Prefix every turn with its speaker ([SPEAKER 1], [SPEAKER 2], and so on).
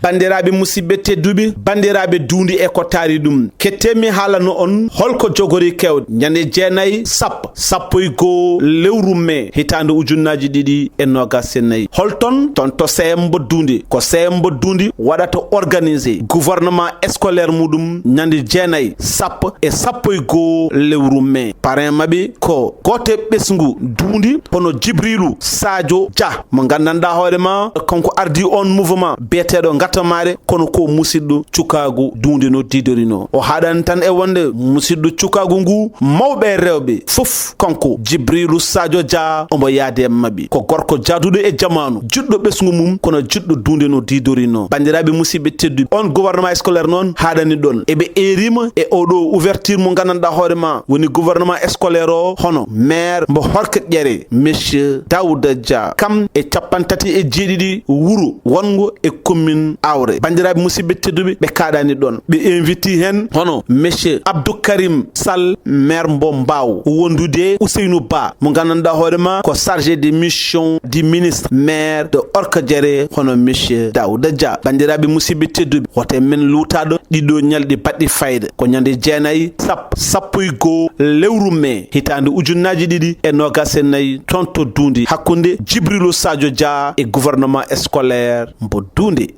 [SPEAKER 1] bandiraɓe musidɓe tedduɓe bandiraɓe duundi e ko taari ɗum kettemi haalano on holko jogori kewde ñande jeenayyi sappo e goo lewru mai hitande ujunnaji ɗiɗi e nogas e nayyi holton ton to CM Duundi ko CM Duundi waɗata organisé gouvernement scolaire muɗum ñande jeenayyi sappo e goo lewru mai parrain maɓe ko goto ɓesgu Duundi hono Djibril Sadio Dia mo gandanɗa hoorema konko ardi on mouvement biyeteɗo gattamare kono ko musidɗo cukagu Duundi no didorino o haɗani tan e wonde musidɗo cukagu ngu mawɓe rewɓe fof konko Djibril Sadio Dia omo yaade mabɓe ko gorko jaaduɗo e jamanu juɗɗo ɓesgu mum kono juɗɗo Duundi no didorino bandiraɓe musidɓe tedduɓe on gouvernement scolaire noon haɗani ɗon eɓe erima e oɗo ouverture mo gandanɗa hoorema woni gouvernement scolaire o hono maire mbo Horkodiéré monsieur Daouda Dia kam e 37 wuro wongo e commune Awre bandiraɓe musidɓe tedduɓe ɓe kaɗani ɗon ɓe inviti hen hono monsieur Abdou Karim Sall maire mbo Mbaw wondude Ousseynou Ba mo gandanɗa hoorema ko chargé de mission du ministre maire de Horkodiéré hono monsieur Daouda Dia bandiraɓe musidɓe tedduɓe wote men lutaɗo ɗiɗo ñalɗi baɗɗi fayida ko ñande jeenayyi sappo e goo lewru mai hitande ujunnaji ɗiɗi e nogas e nayyi toon to Duundi hakkude Djibril Sadio Dia e gouvernement scolaire mbo Duundi.